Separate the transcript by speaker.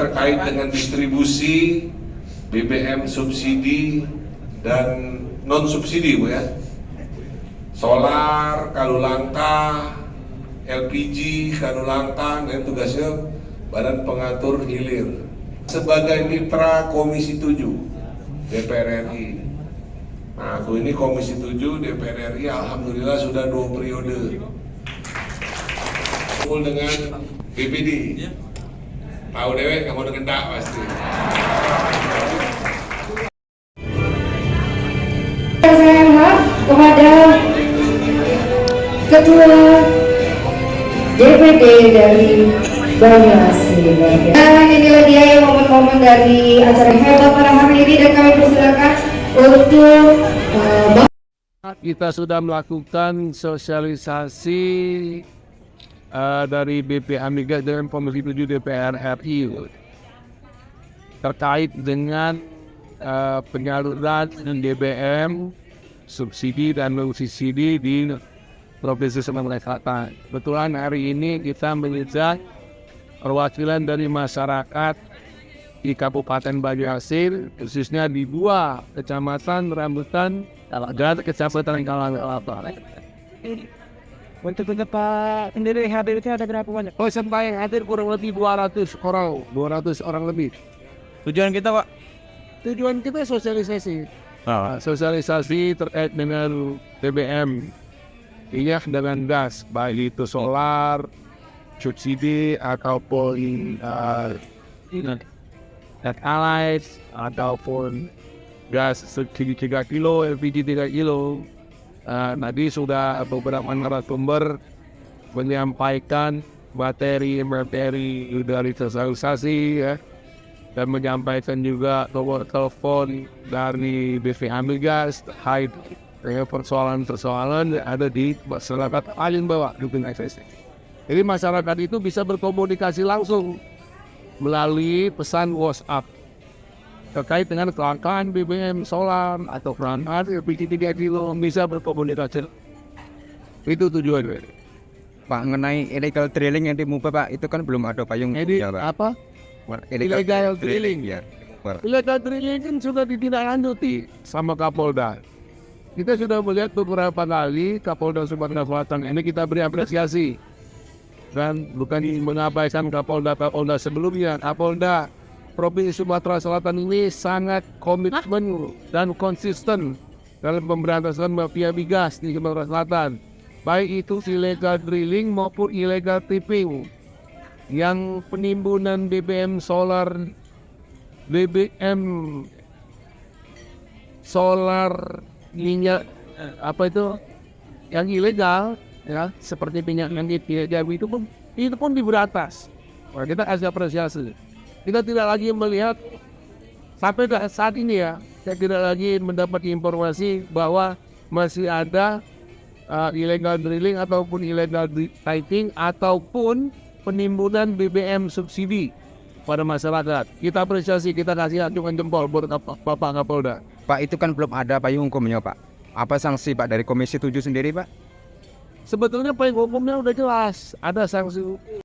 Speaker 1: terkait dengan distribusi BBM subsidi dan non subsidi, Bu ya. Solar, Kadulangka, LPG, Kadulangka, dan tugasnya Badan Pengatur Hilir. Sebagai mitra Komisi 7 DPR RI. Nah, aku ini Komisi 7 DPR RI, alhamdulillah sudah 2 periode. Kumpul dengan BPD. Tahu dewek, kamu dengan tak pasti.
Speaker 2: Saya kepada Ketua DPD dari Banyuasin. Dan inilah dia yang momen-momen dari acara hebat pada hari ini, dan kami persilakan untuk
Speaker 3: kita sudah melakukan sosialisasi dari BP Amigas dengan Komisi 7 DPR RI terkait dengan penyaluran BBM subsidi dan non subsidi di Provinsi Sumatera Selatan. Kebetulan hari ini kita mengajak perwakilan dari masyarakat di Kabupaten Banyuasin, khususnya di 2 kecamatan Rambutan dan Kecamatan Kalangkalapa.
Speaker 4: Untuk Pak sendiri hadirnya ada berapa banyak?
Speaker 3: Oh, sampai hadir kurang lebih 200 orang lebih.
Speaker 4: Tujuan kita, Pak?
Speaker 3: Tujuan kita sosialisasi. Sosialisasi terkait dengan BBM, minyak dengan gas, baik itu solar, subsidi ataupun Pertalite ataupun gas subsidi 3 kilo, LPG 3 kilo. Tadi sudah beberapa narasumber menyampaikan materi dari sosialisasi ya, dan menyampaikan juga nomor telepon dari BV Amigas terkait dengan persoalan-persoalan yang ada di masyarakat paling bawah dukung eksesi. Jadi masyarakat itu bisa berkomunikasi langsung melalui pesan WhatsApp terkait dengan kelangkaan BBM solar atau kelangkaan LPG 3 kilo, bisa berkomunikasi. Itu tujuan.
Speaker 5: Pak, mengenai illegal drilling yang dimubah, Pak, itu kan belum ada payung.
Speaker 3: Jadi
Speaker 5: ya, Pak.
Speaker 3: apa? Illegal drilling.
Speaker 5: Ya.
Speaker 3: Illegal drilling kan sudah ditindaklanjuti sama Kapolda. Kita sudah melihat beberapa kali Kapolda Sumatera Selatan ini kita beri apresiasi. Dan bukan mengabaikan Kapolda sebelumnya. Kapolda Provinsi Sumatera Selatan ini sangat komitmen dan konsisten dalam pemberantasan mafia migas di Sumatera Selatan. Baik itu illegal drilling maupun illegal tipping. Yang penimbunan BBM solar minyak yang ilegal ya, seperti minyak yang jagung itu pun diberantas. Kita kasih apresiasi. Kita tidak lagi melihat sampai saat ini ya, saya tidak lagi mendapat informasi bahwa masih ada illegal drilling ataupun illegal tipping ataupun penimbunan BBM subsidi pada masyarakat. Kita apresiasi, kita kasih acungan jempol buat Bapak Kapolda.
Speaker 5: Pak, itu kan belum ada payung hukumnya, Pak. Apa sanksi, Pak, dari Komisi 7 sendiri, Pak?
Speaker 3: Sebetulnya payung hukumnya udah jelas, ada sanksi hukum.